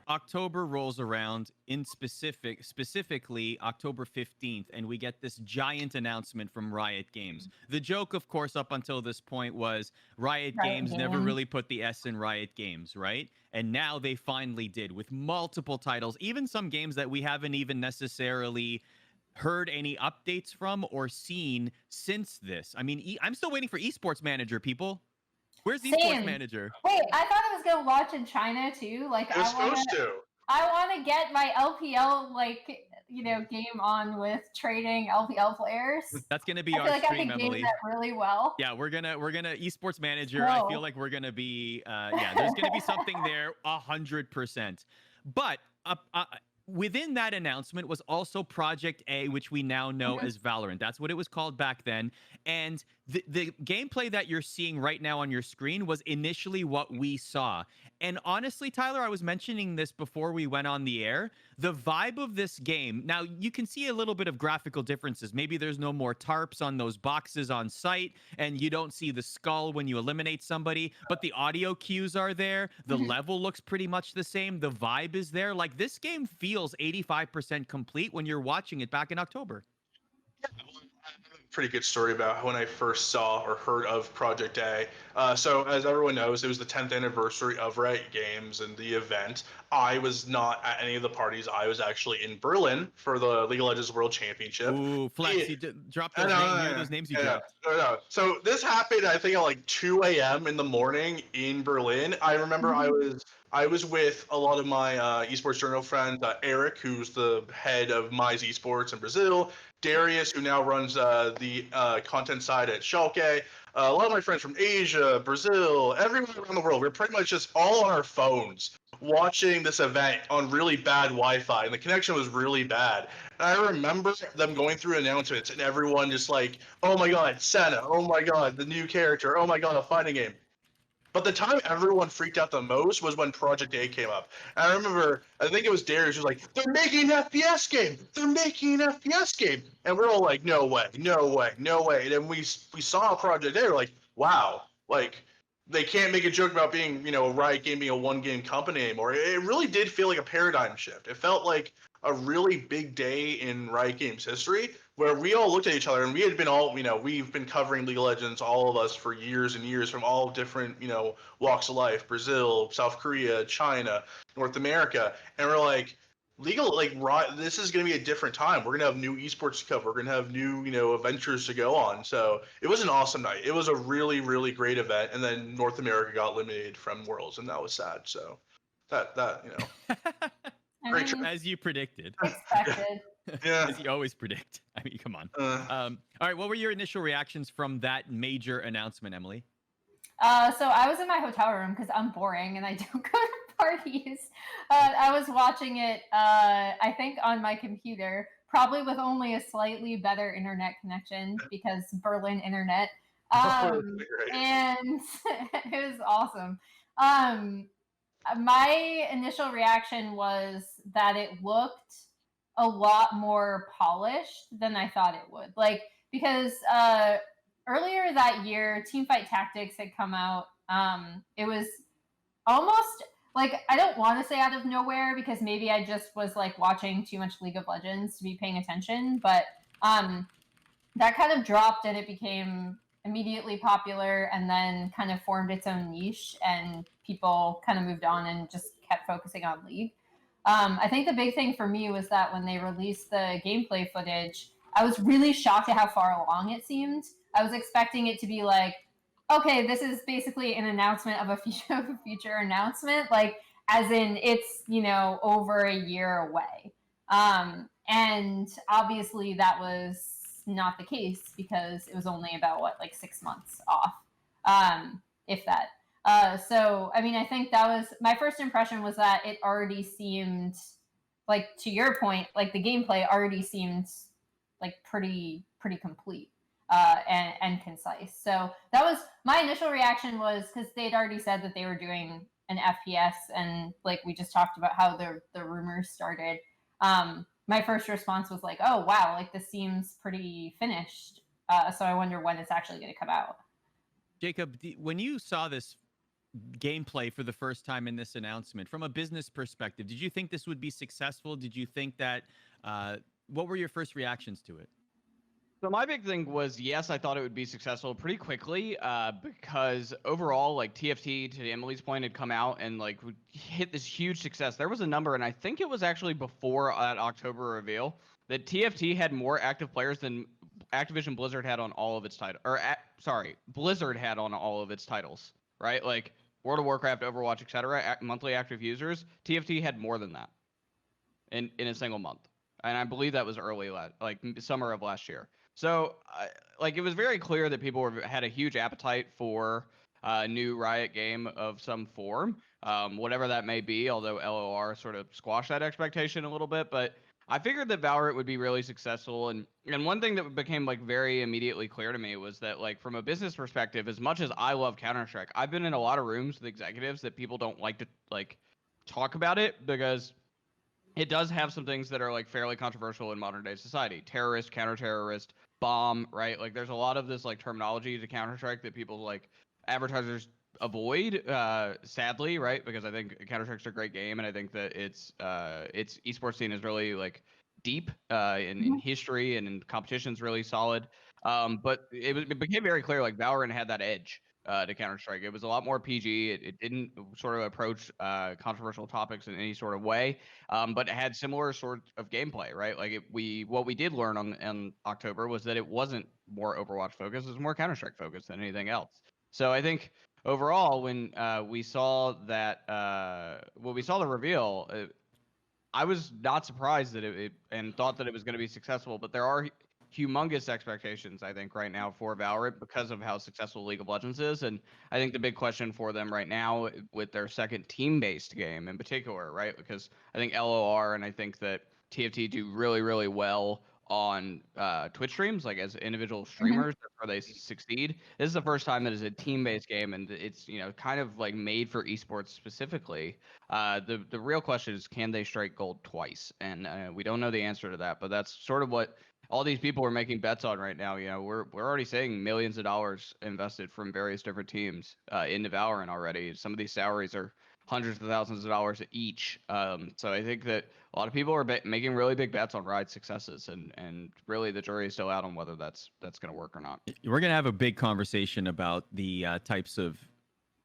October rolls around, specifically October 15th, and we get this giant announcement from Riot Games. The joke, of course, up until this point was Riot Games never really put the S in Riot Games, right? And now they finally did, with multiple titles, even some games that we haven't even necessarily heard any updates from or seen since this. I mean, I'm still waiting for Esports Manager, people. Where's Esports Manager? Wait, I thought it was gonna launch in China too. Like, it was supposed to. I want to get my LPL game on with trading LPL players. That's gonna be our stream, Emily. That really well. Yeah, we're gonna Esports Manager. I feel like we're gonna be there's gonna be something there 100%. But within that announcement was also Project A, which we now know as Valorant. That's what it was called back then. And the gameplay that you're seeing right now on your screen was initially what we saw. And honestly, Tyler, I was mentioning this before we went on the air. The vibe of this game, now you can see a little bit of graphical differences. Maybe there's no more tarps on those boxes on site, and you don't see the skull when you eliminate somebody, but the audio cues are there. The level looks pretty much the same. The vibe is there. Like, this game feels 85% complete when you're watching it back in October. Yeah, well, I have a pretty good story about when I first saw or heard of Project A. So as everyone knows, it was the 10th anniversary of Riot Games and the event. I was not at any of the parties. I was actually in Berlin for the League of Legends World Championship. Ooh, Flex, you dropped those names you dropped. No. So this happened, I think, at like 2 a.m. in the morning in Berlin. I remember I was with a lot of my esports journal friends, Eric, who's the head of Mize Esports in Brazil, Darius, who now runs the content side at Schalke, a lot of my friends from Asia, Brazil, everywhere around the world. We're pretty much just all on our phones watching this event on really bad Wi-Fi, and the connection was really bad. And I remember them going through announcements and everyone just like, oh my god, Senna, oh my god, the new character, oh my god, a fighting game. But the time everyone freaked out the most was when Project A came up. And I remember, I think it was Darius who was like, they're making an FPS game! They're making an FPS game! And we're all like, no way. And then we saw Project A, we're like, wow, like, they can't make a joke about being, a Riot game being a one-game company anymore. It really did feel like a paradigm shift. It felt like a really big day in Riot Games history, where we all looked at each other and we had been all, we've been covering League of Legends, all of us, for years and years, from all different, walks of life, Brazil, South Korea, China, North America, and we're like, this is going to be a different time. We're going to have new esports to cover. We're going to have new, adventures to go on. So it was an awesome night. It was a really, really great event. And then North America got eliminated from Worlds, and that was sad. So that as you predicted. Expected. Yeah. As you always predict. I mean, come on. All right, what were your initial reactions from that major announcement, Emily? So I was in my hotel room because I'm boring and I don't go to parties. I was watching it, I think, on my computer, probably with only a slightly better internet connection because Berlin internet. And it was awesome. My initial reaction was that it looked a lot more polished than I thought it would. Like, because earlier that year, Teamfight Tactics had come out. It was almost like, I don't want to say out of nowhere because maybe I just was like watching too much League of Legends to be paying attention, but that kind of dropped and it became immediately popular and then kind of formed its own niche and people kind of moved on and just kept focusing on League. I think the big thing for me was that when they released the gameplay footage, I was really shocked at how far along it seemed. I was expecting it to be like, okay, this is basically an announcement of a future announcement, like as in it's, over a year away. And obviously that was not the case because it was only about 6 months off, if that. So, I mean, I think that was my first impression was that it already seemed like, to your point, like the gameplay already seemed like pretty complete and concise. So that was my initial reaction was because they'd already said that they were doing an FPS and like we just talked about how the rumors started. My first response was like, oh, wow, like this seems pretty finished. So I wonder when it's actually going to come out. Jacob, when you saw this gameplay for the first time in this announcement. From a business perspective, did you think this would be successful? Did you think that, what were your first reactions to it? So my big thing was, yes, I thought it would be successful pretty quickly, because overall, like TFT, to Emily's point, had come out and like hit this huge success. There was a number, and I think it was actually before that October reveal, that TFT had more active players than Activision Blizzard had on all of its titles. Blizzard had on all of its titles, right? Like World of Warcraft, Overwatch, etc. Monthly active users, TFT had more than that in a single month, and I believe that was early, like summer of last year. So, like, it was very clear that people had a huge appetite for a new Riot game of some form, whatever that may be, although LOR sort of squashed that expectation a little bit. But I figured that Valorant would be really successful. And one thing that became, like, very immediately clear to me was that, like, from a business perspective, as much as I love Counter-Strike, I've been in a lot of rooms with executives that people don't like to, like, talk about it because it does have some things that are, like, fairly controversial in modern day society. Terrorist, counter-terrorist, bomb, right? Like there's a lot of this like terminology to Counter-Strike that people like advertisers avoid, sadly, right? Because I think Counter-Strike's a great game, and I think that its esports scene is really like deep in history and in competition's really solid. But it became very clear like Valorant had that edge to Counter-Strike. It was a lot more PG. It didn't sort of approach controversial topics in any sort of way, but it had similar sort of gameplay, right? Like what we did learn on October was that it wasn't more Overwatch focused; it was more Counter-Strike focused than anything else. So I think overall, when we saw that, when we saw the reveal, I was not surprised that it and thought that it was going to be successful. But there are humongous expectations, I think, right now for Valorant because of how successful League of Legends is. And I think the big question for them right now with their second team-based game in particular, right? Because I think LOR and I think that TFT do really, really well on Twitch streams, like as individual streamers, that's where they succeed. This is the first time that it's a team-based game, and it's, you know, kind of like made for esports specifically. The real question is, can they strike gold twice? And we don't know the answer to that, but that's sort of what all these people are making bets on right now. You know, we're already seeing millions of dollars invested from various different teams into Valorant already. Some of these salaries are hundreds of thousands of dollars each. So I think that a lot of people are making really big bets on Riot's successes, and really the jury is still out on whether that's going to work or not. We're going to have a big conversation about the types of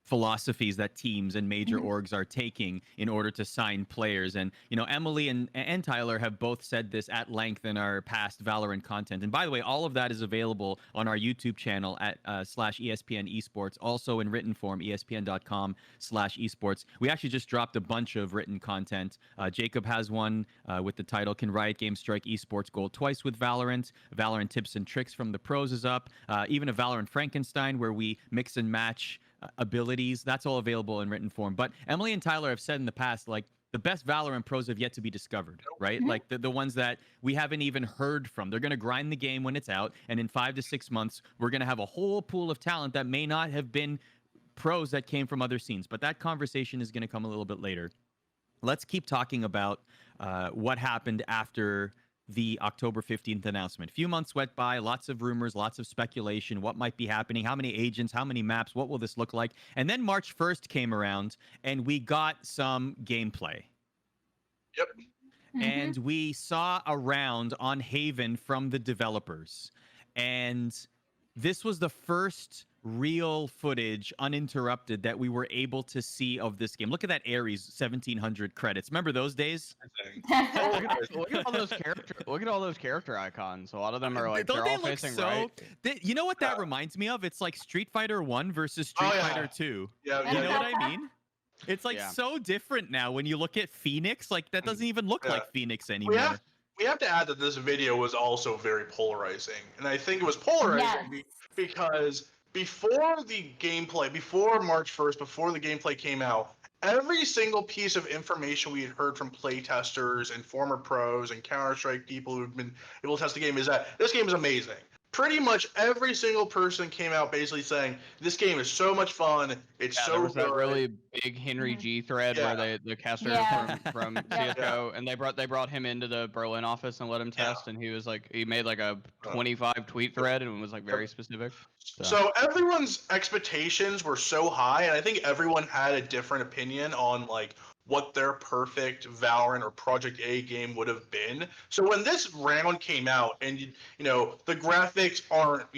philosophies that teams and major orgs are taking in order to sign players. And, you know, Emily and Tyler have both said this at length in our past Valorant content. And by the way, all of that is available on our YouTube channel at /ESPN ESports, also in written form, espn.com/esports. We actually just dropped a bunch of written content. Jacob has one with the title, Can Riot Games Strike Esports Gold Twice with Valorant? Valorant Tips and Tricks from the Pros is up. Even a Valorant Frankenstein where we mix and match abilities. That's all available in written form. But Emily and Tyler have said in the past, like, the best Valorant pros have yet to be discovered, right? Like the ones that we haven't even heard from. They're going to grind the game when it's out, and in 5 to 6 months, we're going to have a whole pool of talent that may not have been pros that came from other scenes. But that conversation is going to come a little bit later. Let's keep talking about what happened after the October 15th announcement. A few months went by, lots of rumors, lots of speculation, what might be happening, how many agents, how many maps, what will this look like? And then March 1st came around, and we got some gameplay. Yep. And we saw a round on Haven from the developers. And this was the first real footage, uninterrupted, that we were able to see of this game. Look at that Ares 1700 credits. Remember those days? Look at all those character. Look at all those character icons. A lot of them are like Don't they're they all look facing so? right. You know what that reminds me of? It's like Street Fighter 1 versus Street Fighter 2. Yeah, You know what I mean? It's like so different now when you look at Phoenix. Like that doesn't even look like Phoenix anymore. We have to add that this video was also very polarizing, and I think it was polarizing because before the gameplay, before March 1st, before the gameplay came out, every single piece of information we had heard from playtesters and former pros and Counter-Strike people who've been able to test the game is that this game is amazing. pretty much every single person came out basically saying this game is so much fun. It's so there was good. that really big Henry G thread where the caster from CS:GO, and they brought him into the Berlin office and let him test, and he made like a 25 tweet thread and was like very specific. So everyone's expectations were so high, and I think everyone had a different opinion on like what their perfect Valorant or Project A game would have been. So when this round came out, and the graphics aren't,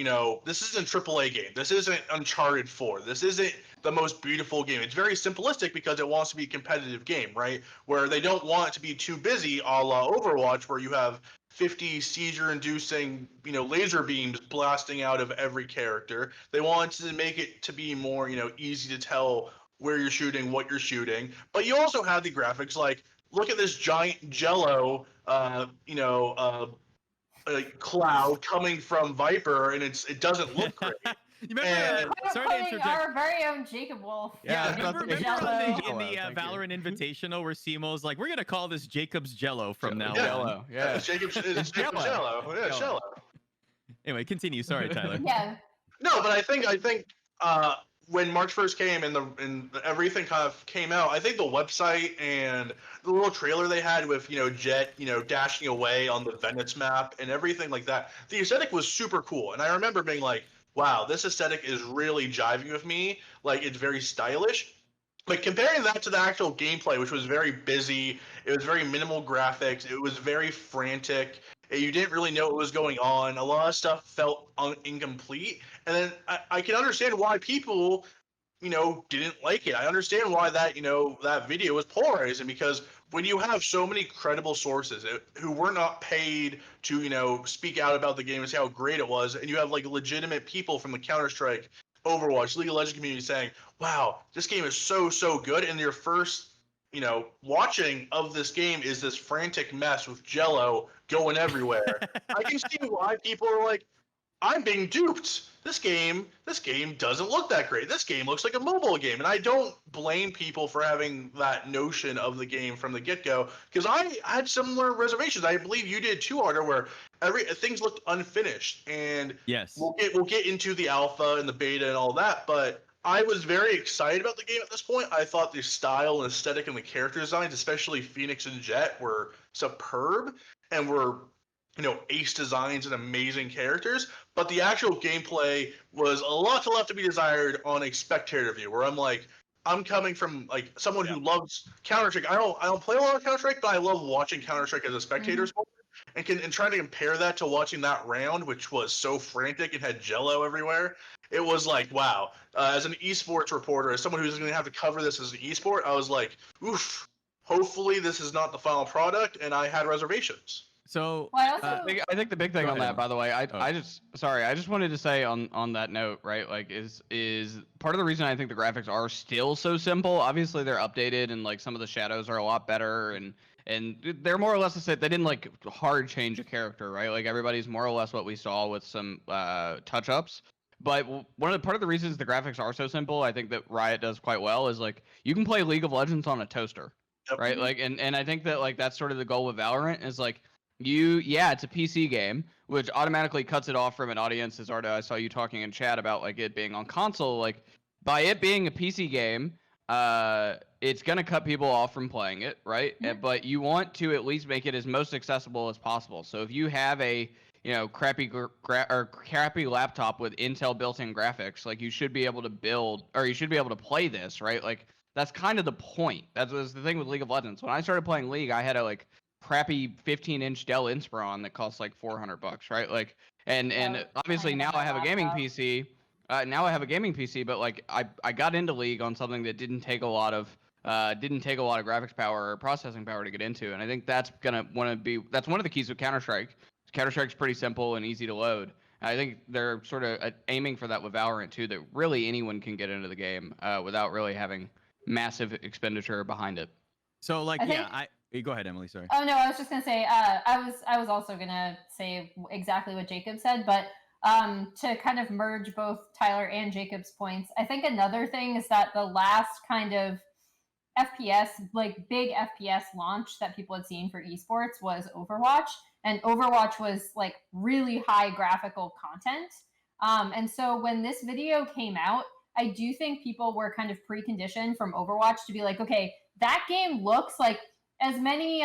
this isn't AAA game. This isn't Uncharted 4. This isn't the most beautiful game. It's very simplistic because it wants to be a competitive game, right? Where they don't want it to be too busy, a la Overwatch, where you have 50 seizure-inducing, laser beams blasting out of every character. They wanted to make it to be more, easy to tell where you're shooting, what you're shooting. But you also have the graphics like, look at this giant jello, cloud coming from Viper, and it doesn't look great. You remember? Sorry to interject. Our very own Jacob Wolf. Yeah, remember in the Valorant Invitational where Simo's like, we're gonna call this Jacob's Jello from now on. Jello, yeah. It's Jacob's Jello. Yeah, Jello. Anyway, continue. Sorry, Tyler. Yeah. No, but I think when March 1st came and everything kind of came out, I think the website and the little trailer they had with Jet dashing away on the Venice map and everything like that, the aesthetic was super cool. And I remember being like, wow, this aesthetic is really jiving with me. Like, it's very stylish. But comparing that to the actual gameplay, which was very busy, it was very minimal graphics, it was very frantic, you didn't really know what was going on, a lot of stuff felt incomplete. And then I can understand why people, didn't like it. I understand why that, that video was polarizing, because when you have so many credible sources who were not paid to, speak out about the game and say how great it was, and you have like legitimate people from the Counter-Strike, Overwatch, League of Legends community saying, wow, this game is so, so good, and your first, watching of this game is this frantic mess with Jello going everywhere. I can see why people are like, I'm being duped. This game doesn't look that great. This game looks like a mobile game. And I don't blame people for having that notion of the game from the get-go, because I had similar reservations. I believe you did too, Arda, where things looked unfinished. And yes, we'll get into the alpha and the beta and all that, but I was very excited about the game at this point. I thought the style and aesthetic and the character designs, especially Phoenix and Jet, were superb and were ace designs and amazing characters, but the actual gameplay was a lot left to be desired on a spectator view, where I'm coming from like someone who loves Counter-Strike. I don't play a lot of Counter-Strike, but I love watching Counter-Strike as a spectator sport. And trying to compare that to watching that round, which was so frantic and had Jello everywhere, it was like, wow. As an esports reporter, as someone who's going to have to cover this as an esport, I was like, oof, hopefully this is not the final product, and I had reservations. So I think the big thing on that, by the way, I just wanted to say on that note, right? Like, is part of the reason I think the graphics are still so simple. Obviously, they're updated and like some of the shadows are a lot better, and they're more or less the same. They didn't like hard change a character, right? Like everybody's more or less what we saw with some touch ups. But part of the reasons the graphics are so simple, I think that Riot does quite well, is like you can play League of Legends on a toaster, right? Like, and I think that like that's sort of the goal with Valorant is like. It's a PC game, which automatically cuts it off from an audience. As Arda, I saw you talking in chat about like it being on console. Like by it being a PC game, it's gonna cut people off from playing it, right? Mm-hmm. But you want to at least make it as most accessible as possible. So if you have a crappy laptop with Intel built-in graphics, like you should be able to build, or you should be able to play this, right? Like that's kind of the point. That was the thing with League of Legends. When I started playing League, I had a crappy 15-inch Dell Inspiron that costs like $400, right? Like, and obviously now I have a gaming PC. But like I got into League on something that didn't take a lot of graphics power or processing power to get into, and I think that's one of the keys with Counter-Strike. Counter-Strike's pretty simple and easy to load. I think they're sort of aiming for that with Valorant too, that really anyone can get into the game without really having massive expenditure behind it. So like, go ahead, Emily. Sorry. Oh no, I was just gonna say. I was also gonna say exactly what Jacob said, but to kind of merge both Tyler and Jacob's points, I think another thing is that the last kind of FPS, like big FPS launch that people had seen for esports was Overwatch, and Overwatch was like really high graphical content. And so when this video came out, I do think people were kind of preconditioned from Overwatch to be like, okay, that game looks like as many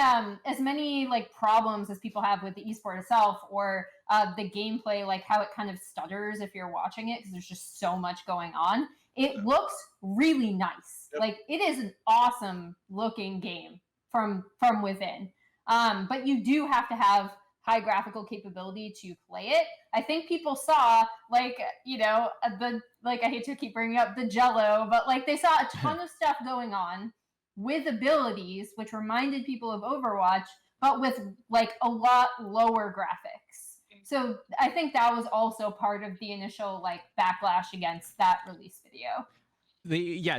like problems as people have with the esport itself, or the gameplay, like how it kind of stutters if you're watching it because there's just so much going on. It looks really nice. Yep. Like it is an awesome looking game from within. But you do have to have high graphical capability to play it. I think people saw like, you know, I hate to keep bringing up the Jello, but like they saw a ton of stuff going on with abilities, which reminded people of Overwatch, but with like a lot lower graphics. So I think that was also part of the initial like backlash against that release video.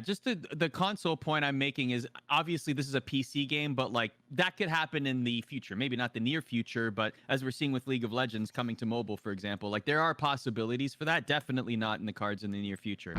Just the console point I'm making is obviously this is a PC game, but like that could happen in the future. Maybe not the near future, but as we're seeing with League of Legends coming to mobile, for example, like there are possibilities for that. Definitely not in the cards in the near future.